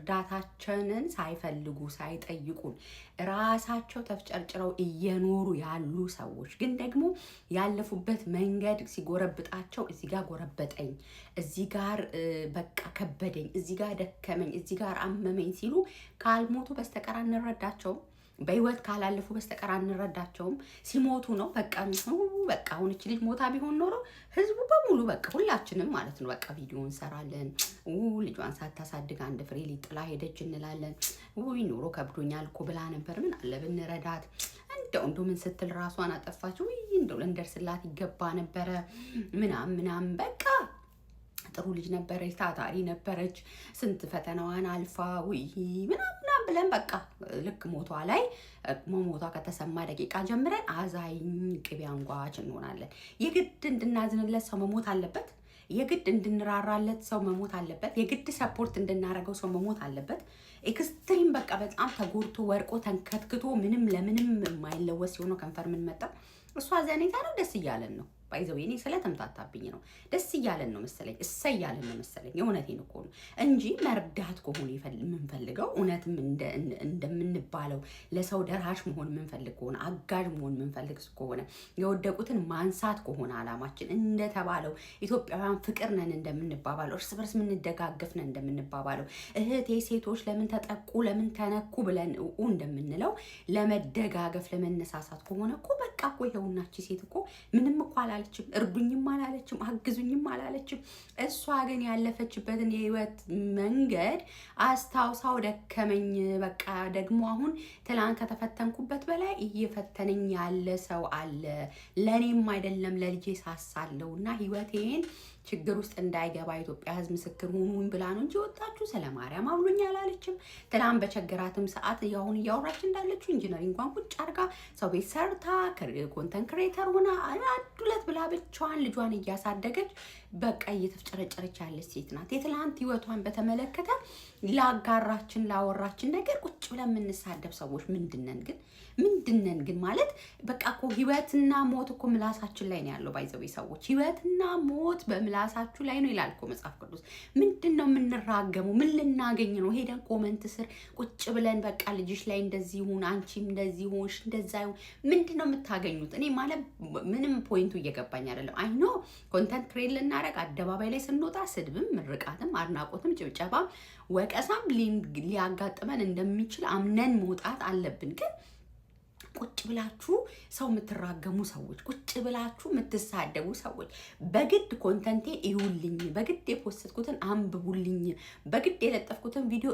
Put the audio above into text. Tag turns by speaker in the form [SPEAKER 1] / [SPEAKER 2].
[SPEAKER 1] እርዳታችንን ሳይፈልጉ ሳይጠይቁን ራሳቸው ተፍጨርጭረው እየኖሩ ያሉ ሰዎች ግን ደግሞ ያለፉበት መንገድ ሲጎረብጣቸው እዚህ ጋር ጎረበጠኝ፣ እዚህ ጋር በቃ ከበደኝ፣ እዚህ ጋር ደከመኝ፣ እዚህ ጋር አመመኝ ሲሉ ካልሞቱ በስተቀር አንረዳቸውም። በህይወት ካላለፉ በስተቀር አንረዳቸውም። ሲሞቱ ነው በቃ አሁን እቺ ልጅ ሞታ ቢሆን ኖሮ ህዝቡ በሙሉ በቃ ሁላችንም ማለት ነው በቃ ቪዲዮ እንሰራለን። ልጇን ሳታሳድግ አንድ ፍሬ ሊጥላ ሄደች እንላለን። ኑሮ ከብዶኛል እኮ ብላ ነበር፣ ምን አለ ብንረዳት፣ እንደው ምን ስትል ራሷን አጠፋች፣ እንደው ልንደርስላት ይገባ ነበረ ምናምን በቃ ጥሩ ልጅ ነበረች፣ ታታሪ ነበረች፣ ስንት ፈተናዋን አልፋ ምናምን ብለን በቃ ልክ ሞቷ ላይ መሞቷ ከተሰማ ደቂቃ ጀምረን አዛኝ ቅቤ አንጓች እንሆናለን። የግድ እንድናዝንለት ሰው መሞት አለበት። የግድ እንድንራራለት ሰው መሞት አለበት። የግድ ሰፖርት እንድናረገው ሰው መሞት አለበት። ኤክስትሪም በቃ በጣም ተጎድቶ ወርቆ ተንከትክቶ ምንም ለምንም የማይለወስ የሆነው ከንፈር ምን መጣ እሷ ዘኔታ ነው። ደስ እያለን ነው ባይዘው እኔ ስለተምታታብኝ ነው። ደስ እያለን ነው መሰለኝ፣ እሰያለን ነው መሰለኝ። የእውነቴን እኮ ነው እንጂ መርዳት ከሆነ የምንፈልገው እውነትም እንደምንባለው ለሰው ደራሽ መሆን የምንፈልግ ከሆነ አጋዥ መሆን የምንፈልግ ከሆነ የወደቁትን ማንሳት ከሆነ አላማችን እንደተባለው ኢትዮጵያውያን ፍቅር ነን እንደምንባባለው እርስ በርስ የምንደጋገፍ ነን እንደምንባባለው እህቴ ሴቶች ለምን ተጠቁ ለምን ተነኩ ብለን እንደምንለው ለመደጋገፍ ለመነሳሳት ከሆነ እኮ በቃ እኮ ይኸውናች ሴት እኮ ምንም እኮ አላለችም፣ እርዱኝም አላለችም፣ አግዙኝም አላለችም። እሷ ግን ያለፈችበትን የህይወት መንገድ አስታውሳው ደከመኝ በቃ ደግሞ አሁን ትላንት ከተፈተንኩበት በላይ እየፈተነኝ ያለ ሰው አለ፣ ለኔም አይደለም ለልጄ ሳሳለው እና ህይወቴን ችግር ውስጥ እንዳይገባ ኢትዮጵያ ህዝብ ምስክር ሁኑኝ ብላ ነው እንጂ ወጣችሁ ስለ ማርያም አብሉኝ አላለችም። ትላንት በቸገራትም ሰዓት አሁን እያወራች እንዳለችው ኢንጂነሪንጓን ቁጭ አድርጋ ሰው ቤት ሰርታ ኮንተንት ክሬተር ሆና አንድ ሁለት ብላ ብቻዋን ልጇን እያሳደገች በቃ እየተፍጨረጨረች ያለች ሴት ናት። የትላንት ህይወቷን በተመለከተ ላጋራችን ላወራችን ነገር ቁጭ ብለን የምንሳደብ ሰዎች ምንድነን ግን ማለት በቃ እኮ ህይወትና ሞት እኮ ምላሳችን ላይ ነው ያለው። ባይዘው ሰዎች ህይወትና ሞት በምላሳችሁ ላይ ነው ይላል እኮ መጽሐፍ ቅዱስ። ምንድነው የምንራገመው? ምን ልናገኝ ነው? ሄደን ኮመንት ስር ቁጭ ብለን በቃ ልጅሽ ላይ እንደዚህ ይሁን፣ አንቺም እንደዚህ ሆንሽ፣ እንደዛ ይሁን ምንድነው የምታገኙት? እኔ ማለት ምንም ፖይንቱ እየገባኝ አይደለም። አይ ኖ ኮንተንት ክሬት ልናረግ አደባባይ ላይ ስንወጣ ስድብም ምርቃትም አድናቆትም ጭብጨባም ወቀሳም ሊያጋጥመን እንደሚችል አምነን መውጣት አለብን። ግን ቁጭ ብላችሁ ሰው የምትራገሙ ሰዎች፣ ቁጭ ብላችሁ የምትሳደቡ ሰዎች፣ በግድ ኮንተንቴ ይሁልኝ፣ በግድ የፖስትኩትን አንብቡልኝ፣ በግድ የለጠፍኩትን ቪዲዮ